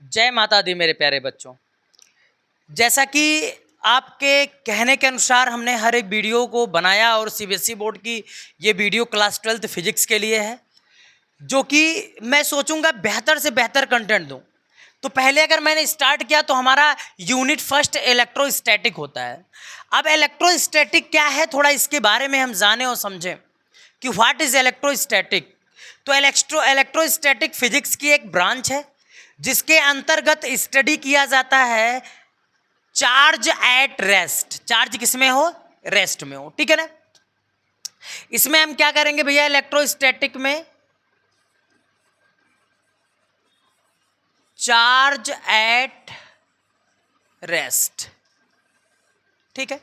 जय माता दी मेरे प्यारे बच्चों। जैसा कि आपके कहने के अनुसार हमने हर एक वीडियो को बनाया और सीबीएसई बोर्ड की ये वीडियो क्लास 12th फिजिक्स के लिए है, जो कि मैं सोचूंगा बेहतर से बेहतर कंटेंट दूं। तो पहले अगर मैंने स्टार्ट किया तो हमारा यूनिट फर्स्ट इलेक्ट्रोस्टैटिक होता है। अब इलेक्ट्रोस्टैटिक क्या है, थोड़ा इसके बारे में हम जानें और समझें कि व्हाट इज इलेक्ट्रोस्टैटिक। तो इलेक्ट्रोस्टैटिक फिजिक्स की एक ब्रांच है जिसके अंतर्गत स्टडी किया जाता है चार्ज एट रेस्ट। चार्ज किसमें हो? रेस्ट में हो, ठीक है ना। इसमें हम क्या करेंगे भैया, इलेक्ट्रोस्टैटिक में चार्ज एट रेस्ट, ठीक है।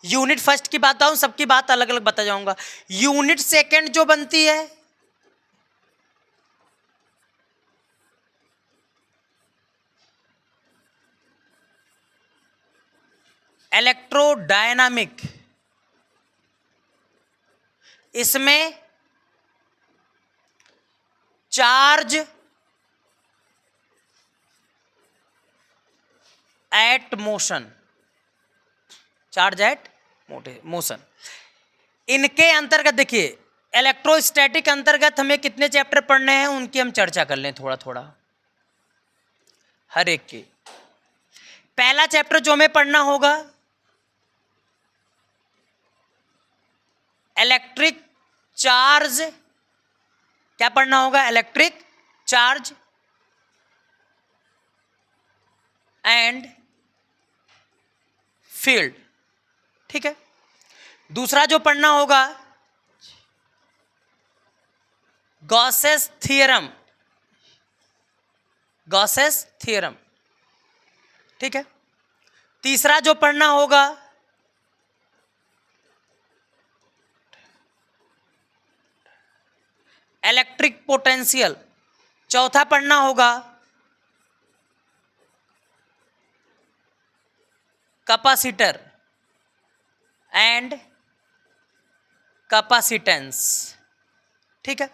यूनिट फर्स्ट की बात बताऊं, सबकी बात अलग अलग बता जाऊंगा। यूनिट सेकंड जो बनती है इलेक्ट्रोडायनामिक, इसमें charge at motion, charge at motion. इनके अंतर्गत देखिए, इलेक्ट्रोस्टैटिक अंतर्गत हमें कितने चैप्टर पढ़ने हैं उनकी हम चर्चा कर लें थोड़ा थोड़ा, हर एक की। पहला चैप्टर जो हमें पढ़ना होगा इलेक्ट्रिक चार्ज, क्या पढ़ना होगा? इलेक्ट्रिक चार्ज एंड फील्ड, ठीक है। दूसरा जो पढ़ना होगा गॉसेस थ्योरम, गॉसेस थ्योरम, ठीक है। तीसरा जो पढ़ना होगा इलेक्ट्रिक पोटेंशियल। चौथा पढ़ना होगा कैपेसिटर एंड कैपेसिटेंस, ठीक है।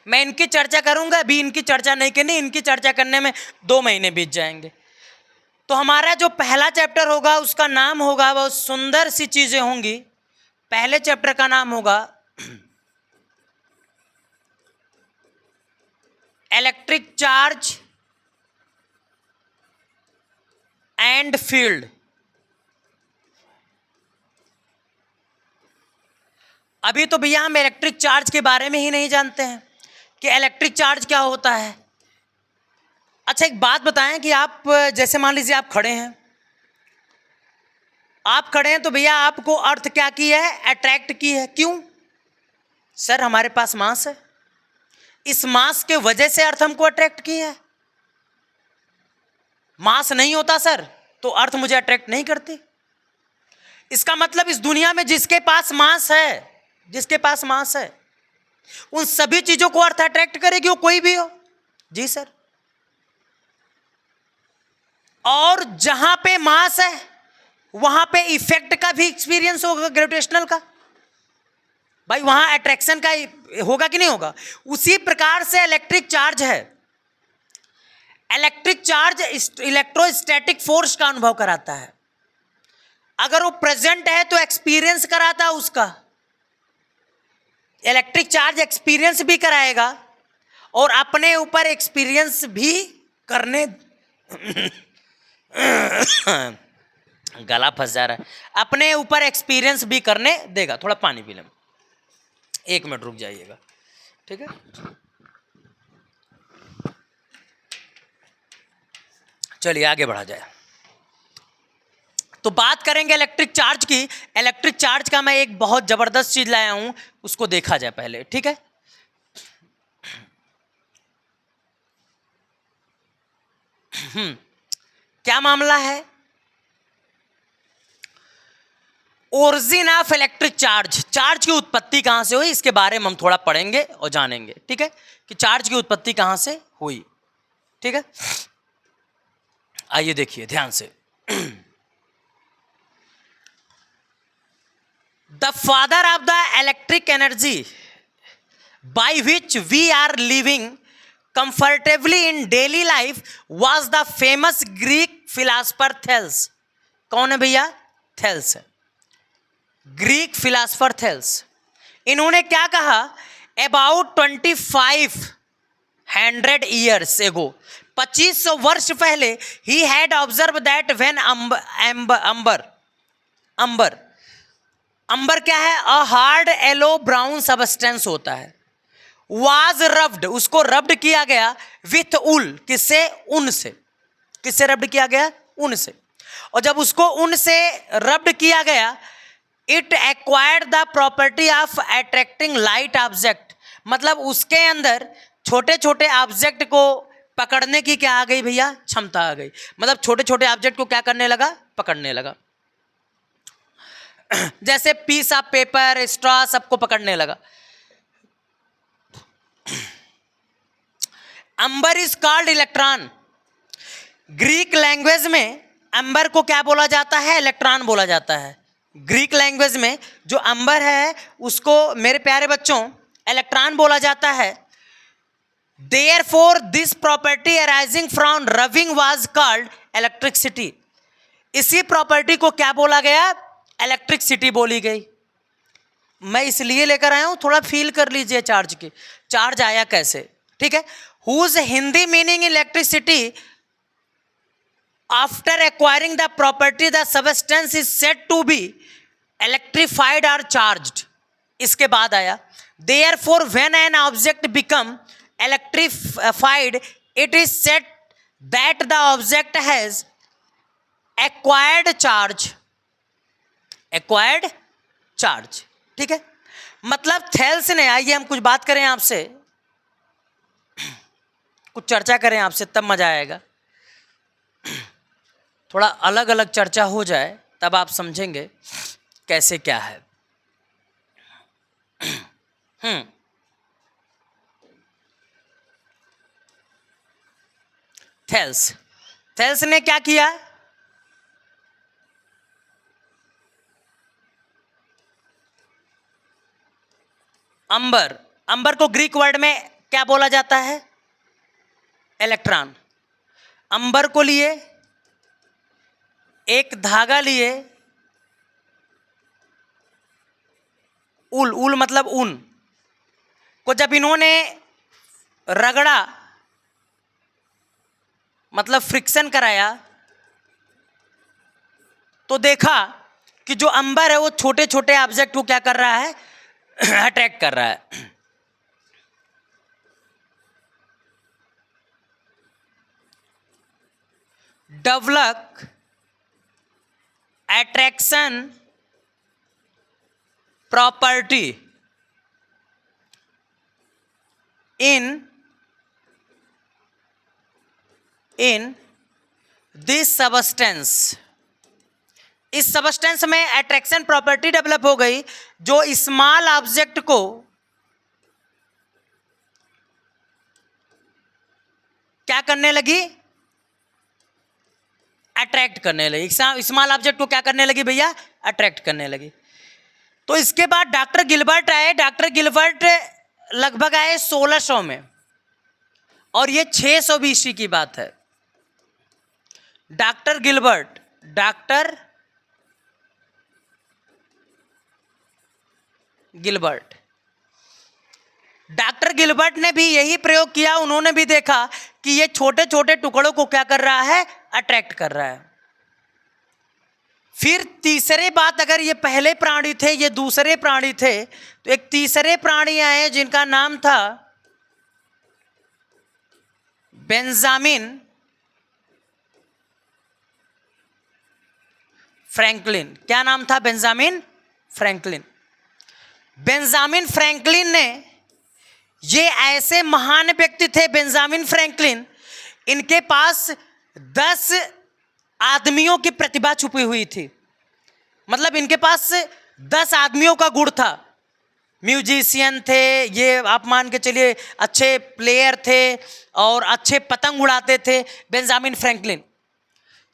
मैं इनकी चर्चा करूंगा, अभी इनकी चर्चा नहीं करनी, इनकी चर्चा करने में 2 महीने बीत जाएंगे। तो हमारा जो पहला चैप्टर होगा उसका नाम होगा, बहुत सुंदर सी चीजें होंगी। पहले चैप्टर का नाम होगा इलेक्ट्रिक चार्ज एंड फील्ड। अभी तो भैया हम इलेक्ट्रिक चार्ज के बारे में ही नहीं जानते हैं कि इलेक्ट्रिक चार्ज क्या होता है। अच्छा एक बात बताएं कि आप जैसे मान लीजिए आप खड़े हैं, आप खड़े हैं तो भैया आपको अर्थ क्या की है? अट्रैक्ट की है। क्यों? सर हमारे पास मास है, इस मास के वजह से अर्थ हमको अट्रैक्ट की है। मास नहीं होता सर तो अर्थ मुझे अट्रैक्ट नहीं करती। इसका मतलब इस दुनिया में जिसके पास मास है, जिसके पास मास है, उन सभी चीजों को अर्थ अट्रैक्ट करेगी, वो कोई भी हो। जी सर। और जहां पे मास है वहां पे इफेक्ट का भी एक्सपीरियंस होगा, ग्रेविटेशनल का। भाई वहां अट्रैक्शन का होगा कि नहीं होगा? उसी प्रकार से इलेक्ट्रिक चार्ज है। इलेक्ट्रिक चार्ज इलेक्ट्रोस्टैटिक फोर्स का अनुभव कराता है। अगर वो प्रेजेंट है तो एक्सपीरियंस कराता है उसका। इलेक्ट्रिक चार्ज एक्सपीरियंस भी कराएगा और अपने ऊपर एक्सपीरियंस भी करने गला फंस जा रहा है, अपने ऊपर एक्सपीरियंस भी करने देगा। थोड़ा पानी पी लें, 1 मिनट रुक जाइएगा, ठीक है। चलिए आगे बढ़ा जाए। तो बात करेंगे इलेक्ट्रिक चार्ज की। इलेक्ट्रिक चार्ज का मैं एक बहुत जबरदस्त चीज लाया हूं, उसको देखा जाए पहले, ठीक है। क्या मामला है? Origin of electric charge, charge की उत्पत्ति कहां से हुई इसके बारे में हम थोड़ा पढ़ेंगे और जानेंगे, ठीक है, कि चार्ज की उत्पत्ति कहां से हुई, ठीक है। आइए देखिए ध्यान से। The father of the electric energy by which we are living comfortably in daily life was the famous Greek philosopher Thales. कौन है भैया? थेल्स है, ग्रीक फिलासफर थेल्स। इन्होंने क्या कहा? अबाउट 2500 years ago, 2500 वर्ष पहले, he had observed that when अंबर क्या है? A hard yellow brown substance होता है। वाज रब्ड, उसको रब्ड किया गया विथ उल, किससे? ऊन से। किससे रब्ड किया गया? ऊन से। और जब उसको ऊन से रब्ड किया गया, it acquired the property of attracting light object, मतलब उसके अंदर छोटे छोटे ऑब्जेक्ट को पकड़ने की क्या आ गई भैया? क्षमता आ गई। मतलब छोटे छोटे ऑब्जेक्ट को क्या करने लगा? पकड़ने लगा। जैसे पीस ऑफ पेपर, स्ट्रॉ, सबको पकड़ने लगा। Amber is called electron. Greek language में अंबर को क्या बोला जाता है? इलेक्ट्रॉन बोला जाता है। ग्रीक लैंग्वेज में जो अंबर है उसको मेरे प्यारे बच्चों इलेक्ट्रॉन बोला जाता है। Therefore, this property arising from rubbing was called electricity. इसी प्रॉपर्टी को क्या बोला गया? इलेक्ट्रिसिटी बोली गई। मैं इसलिए लेकर आया हूं, थोड़ा फील कर लीजिए चार्ज की, चार्ज आया कैसे, ठीक है। Whose Hindi meaning electricity, after acquiring the property the substance is said to be electrified और चार्ज्ड। इसके बाद आया therefore when an object become electrified it is said that the object has acquired charge. Acquired charge, ठीक है। मतलब Thales ने, आइए हम कुछ बात करें आपसे, कुछ चर्चा करें आपसे, तब मजा आएगा। थोड़ा अलग अलग चर्चा हो जाए तब आप समझेंगे कैसे क्या है। थेल्स ने क्या किया? अंबर को ग्रीक वर्ड में क्या बोला जाता है? इलेक्ट्रॉन। अंबर को लिए, एक धागा लिए, उल मतलब ऊन को जब इन्होंने रगड़ा, मतलब फ्रिक्शन कराया, तो देखा कि जो अंबर है वो छोटे छोटे ऑब्जेक्ट को क्या कर रहा है? अट्रैक्ट कर रहा है। Develop attraction property in this substance. इस सबस्टेंस में अट्रैक्शन प्रॉपर्टी डेवलप हो गई जो स्मॉल ऑब्जेक्ट को क्या करने लगी? अट्रैक्ट करने लगी। स्मॉल ऑब्जेक्ट को क्या करने लगी भैया? अट्रैक्ट करने लगी। तो इसके बाद डॉक्टर गिलबर्ट आए। डॉक्टर गिलबर्ट लगभग आए 1600 में, और ये 600 BC की बात है। डॉक्टर गिलबर्ट ने भी यही प्रयोग किया। उन्होंने भी देखा कि ये छोटे छोटे टुकड़ों को क्या कर रहा है? अट्रैक्ट कर रहा है। फिर तीसरे बात, अगर ये पहले प्राणी थे, ये दूसरे प्राणी थे, तो एक तीसरे प्राणी आए जिनका नाम था बेंजामिन फ्रैंकलिन। क्या नाम था? बेंजामिन फ्रैंकलिन ने, ये ऐसे महान व्यक्ति थे बेंजामिन फ्रैंकलिन, इनके पास 10 आदमियों की प्रतिभा छुपी हुई थी। मतलब इनके पास 10 आदमियों का गुण था। म्यूजिशियन थे ये, आप मान के चलिए, अच्छे प्लेयर थे और अच्छे पतंग उड़ाते थे। बेंजामिन फ्रैंकलिन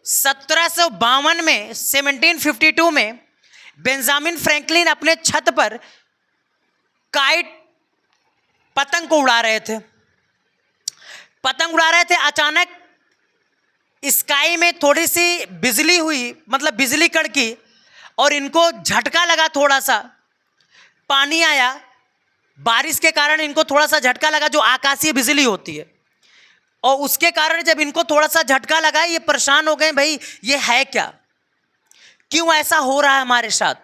1752 में बेंजामिन फ्रैंकलिन अपने छत पर काइट, पतंग को उड़ा रहे थे। पतंग उड़ा रहे थे, अचानक स्काई में थोड़ी सी बिजली हुई, मतलब बिजली कड़की और इनको झटका लगा, थोड़ा सा पानी आया, बारिश के कारण इनको थोड़ा सा झटका लगा, जो आकाशीय बिजली होती है, और उसके कारण जब इनको थोड़ा सा झटका लगा, ये परेशान हो गए, भाई ये है क्या, क्यों ऐसा हो रहा है हमारे साथ।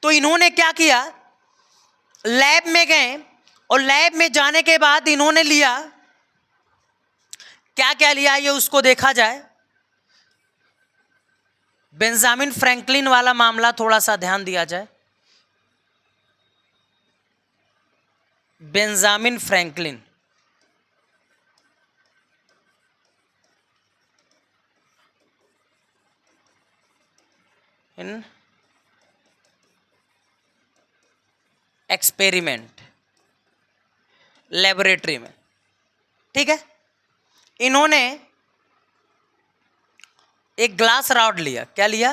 तो इन्होंने क्या किया, लैब में गए, और लैब में जाने के बाद इन्होंने लिया, क्या क्या लिया ये उसको देखा जाए। बेंजामिन फ्रैंकलिन वाला मामला थोड़ा सा ध्यान दिया जाए। बेंजामिन फ्रैंकलिन, इन एक्सपेरिमेंट लेबोरेटरी में, ठीक है। इन्होंने एक ग्लास रॉड लिया, क्या लिया,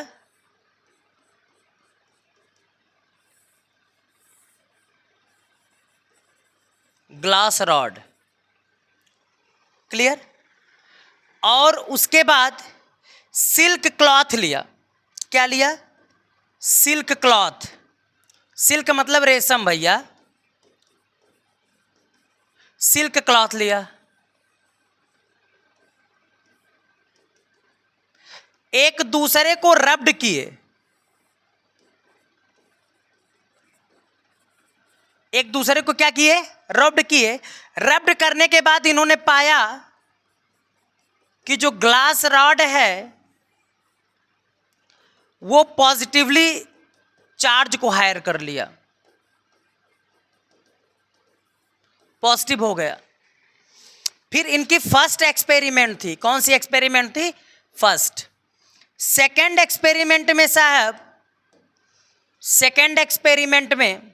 ग्लास रॉड, क्लियर। और उसके बाद सिल्क क्लॉथ लिया, क्या लिया, सिल्क क्लॉथ, सिल्क मतलब रेशम भैया, सिल्क क्लॉथ लिया। एक दूसरे को रब्ड किए, एक दूसरे को क्या किए, रब्ड किए। रब्ड करने के बाद इन्होंने पाया कि जो ग्लास रॉड है वो पॉजिटिवली चार्ज को हायर कर लिया, पॉजिटिव हो गया। फिर इनकी फर्स्ट एक्सपेरिमेंट थी, कौन सी एक्सपेरिमेंट थी, फर्स्ट। सेकेंड एक्सपेरिमेंट में साहब, सेकेंड एक्सपेरिमेंट में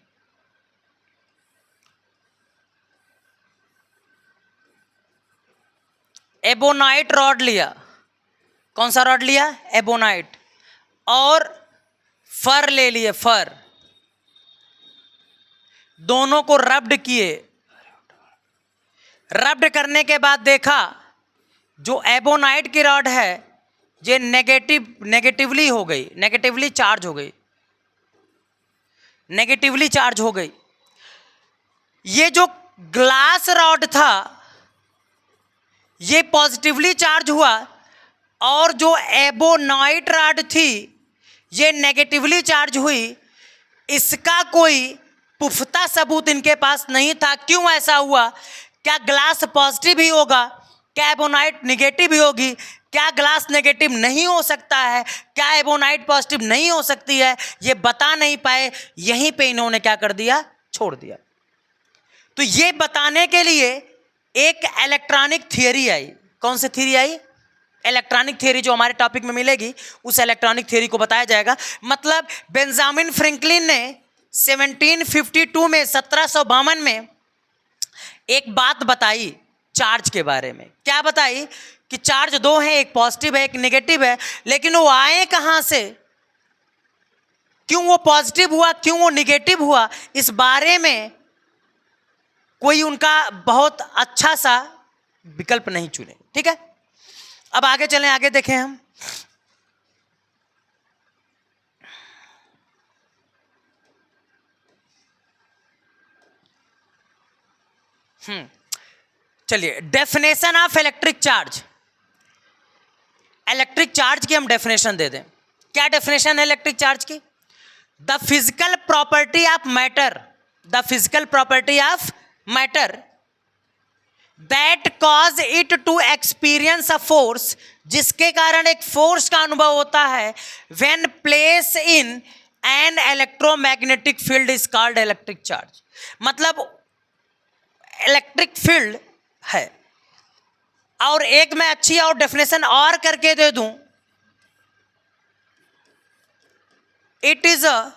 एबोनाइट रॉड लिया, कौन सा रॉड लिया, एबोनाइट, और फर ले लिए, फर, दोनों को रब्ड किए। रब्ड करने के बाद देखा जो एबोनाइट की रॉड है ये नेगेटिवली हो गई, नेगेटिवली चार्ज हो गई, नेगेटिवली चार्ज हो गई। ये जो ग्लास रॉड था ये पॉजिटिवली चार्ज हुआ, और जो एबोनाइट रॉड थी ये नेगेटिवली चार्ज हुई। इसका कोई पुख्ता सबूत इनके पास नहीं था, क्यों ऐसा हुआ, क्या ग्लास पॉजिटिव ही होगा, क्या एबोनाइट नेगेटिव ही होगी, क्या ग्लास नेगेटिव नहीं हो सकता है, क्या एबोनाइट पॉजिटिव नहीं हो सकती है, ये बता नहीं पाए। यहीं पे इन्होंने क्या कर दिया, छोड़ दिया। तो ये बताने के लिए एक इलेक्ट्रॉनिक थियरी आई, कौन सी थियरी आई, इलेक्ट्रॉनिक थियरी, जो हमारे टॉपिक में मिलेगी उस इलेक्ट्रॉनिक थियरी को बताया जाएगा। मतलब बेंजामिन फ्रैंकलिन ने 1752 में, 1752 में एक बात बताई चार्ज के बारे में। क्या बताई कि चार्ज दो हैं, एक पॉजिटिव है एक नेगेटिव है, लेकिन वो आए कहां से, क्यों वो पॉजिटिव हुआ, क्यों वो नेगेटिव हुआ, इस बारे में कोई उनका बहुत अच्छा सा विकल्प नहीं चुने। ठीक है, अब आगे चलें, आगे देखें हम। चलिए, definition of electric charge. Electric charge की हम डेफिनेशन दे दें। क्या डेफिनेशन है इलेक्ट्रिक चार्ज की, the physical property of matter, the physical property of matter that cause it to experience a force, जिसके कारण एक फोर्स का अनुभव होता है, when place in an electromagnetic field is called electric charge. मतलब इलेक्ट्रिक फील्ड है। और एक मैं अच्छी और डेफिनेशन और करके दे दूं, it is a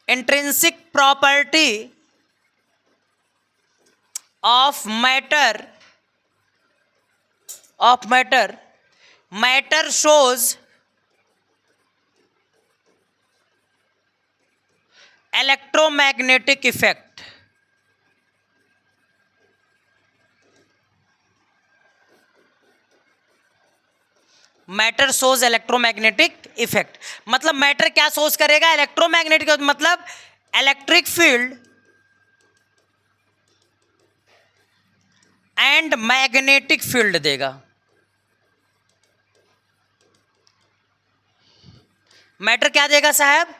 intrinsic property of matter, matter shows electromagnetic effect, matter shows electromagnetic effect, मतलब मैटर क्या शोज करेगा, इलेक्ट्रोमैग्नेटिक, मतलब electric field and magnetic field देगा। मैटर क्या देगा साहब,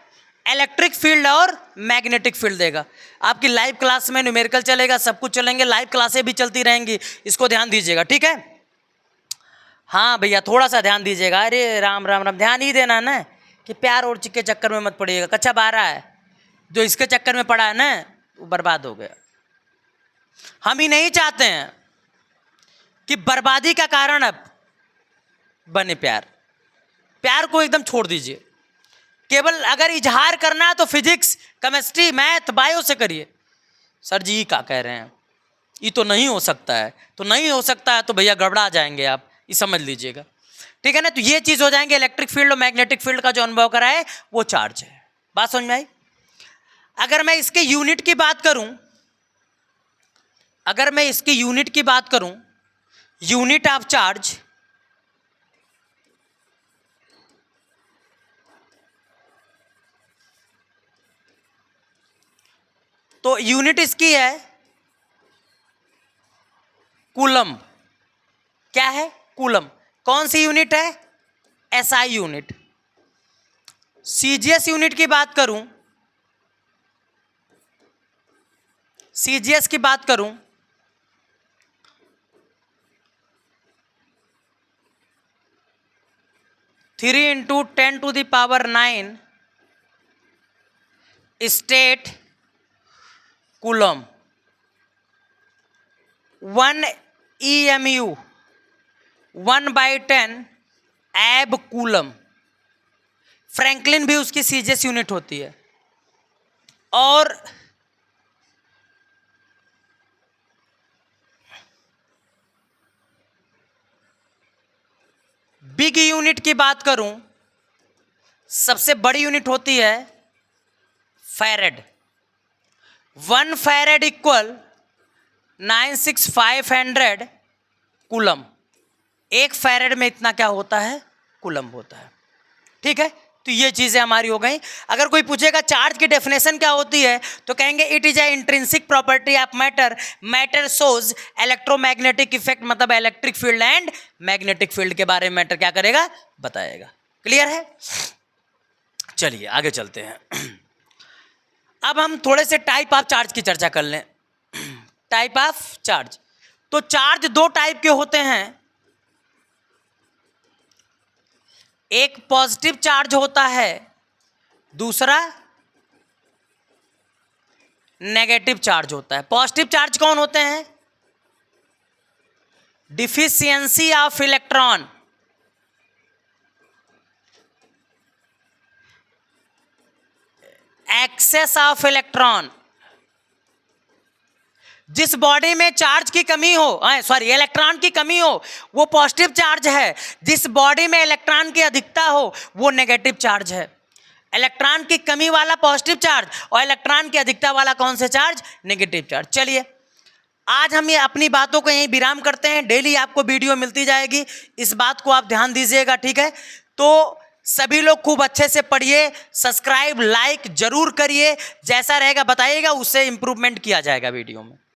इलेक्ट्रिक फील्ड और मैग्नेटिक फील्ड देगा। आपकी लाइव क्लास में न्यूमेरिकल चलेगा, सब कुछ चलेंगे, लाइव क्लासें भी चलती रहेंगी, इसको ध्यान दीजिएगा, ठीक है। हाँ भैया थोड़ा सा ध्यान दीजिएगा, अरे राम राम राम, ध्यान ही देना ना, कि प्यार और के चक्कर में मत पड़िएगा। कच्चा 12 है, जो इसके चक्कर में पड़ा है ना वो बर्बाद हो गया। हम ही नहीं चाहते हैं कि बर्बादी का कारण अब बने प्यार। प्यार को एकदम छोड़ दीजिए, केवल अगर इजहार करना है तो फिजिक्स, केमिस्ट्री, मैथ, बायो से करिए। सर जी क्या कह रहे हैं, ये तो नहीं हो सकता है, तो नहीं हो सकता है तो भैया गड़बड़ा जाएंगे आप, ये समझ लीजिएगा, ठीक है ना। तो ये चीज़ हो जाएंगे, इलेक्ट्रिक फील्ड और मैग्नेटिक फील्ड का जो अनुभव कराए वो चार्ज है। बात समझ में आई। अगर मैं इसके यूनिट की बात करूं, अगर मैं इसकी यूनिट की बात करूं, यूनिट ऑफ चार्ज, तो यूनिट इसकी है कूलम। क्या है, कूलम। कौन सी यूनिट है, एसआई यूनिट। सीजीएस यूनिट की बात करूं, सीजीएस की बात करूं, three into 10⁹ state coulomb, 1 EMU 1/10 एब कूलम। फ्रैंकलिन भी उसकी सीजीएस यूनिट होती है। और बिग यूनिट की बात करूं, सबसे बड़ी यूनिट होती है farad. 1 farad equal 96500 coulomb. 1 farad में इतना क्या होता है, कूलम होता है, ठीक है। तो ये चीजें हमारी हो गई। अगर कोई पूछेगा चार्ज की डेफिनेशन क्या होती है, तो कहेंगे it is a intrinsic property of matter, matter shows electromagnetic effect, मतलब electric field and magnetic field के बारे में मैटर क्या करेगा, बताएगा। क्लियर है। चलिए आगे चलते हैं। अब हम थोड़े से टाइप ऑफ चार्ज की चर्चा कर लें। टाइप ऑफ चार्ज, तो चार्ज 2 टाइप के होते हैं, एक पॉजिटिव चार्ज होता है, दूसरा नेगेटिव चार्ज होता है। पॉजिटिव चार्ज कौन होते हैं, deficiency of electron, excess of electron. जिस बॉडी में चार्ज की कमी हो, सॉरी इलेक्ट्रॉन की कमी हो, वो पॉजिटिव चार्ज है। जिस बॉडी में इलेक्ट्रॉन की अधिकता हो वो नेगेटिव चार्ज है। इलेक्ट्रॉन की कमी वाला पॉजिटिव चार्ज और इलेक्ट्रॉन की अधिकता वाला कौन से चार्ज, नेगेटिव चार्ज। चलिए आज हम ये अपनी बातों को यहीं विराम करते हैं। डेली आपको वीडियो मिलती जाएगी, इस बात को आप ध्यान दीजिएगा, ठीक है। तो सभी लोग खूब अच्छे से पढ़िए, सब्सक्राइब लाइक जरूर करिए, जैसा रहेगा बताइएगा, उससे इंप्रूवमेंट किया जाएगा वीडियो में।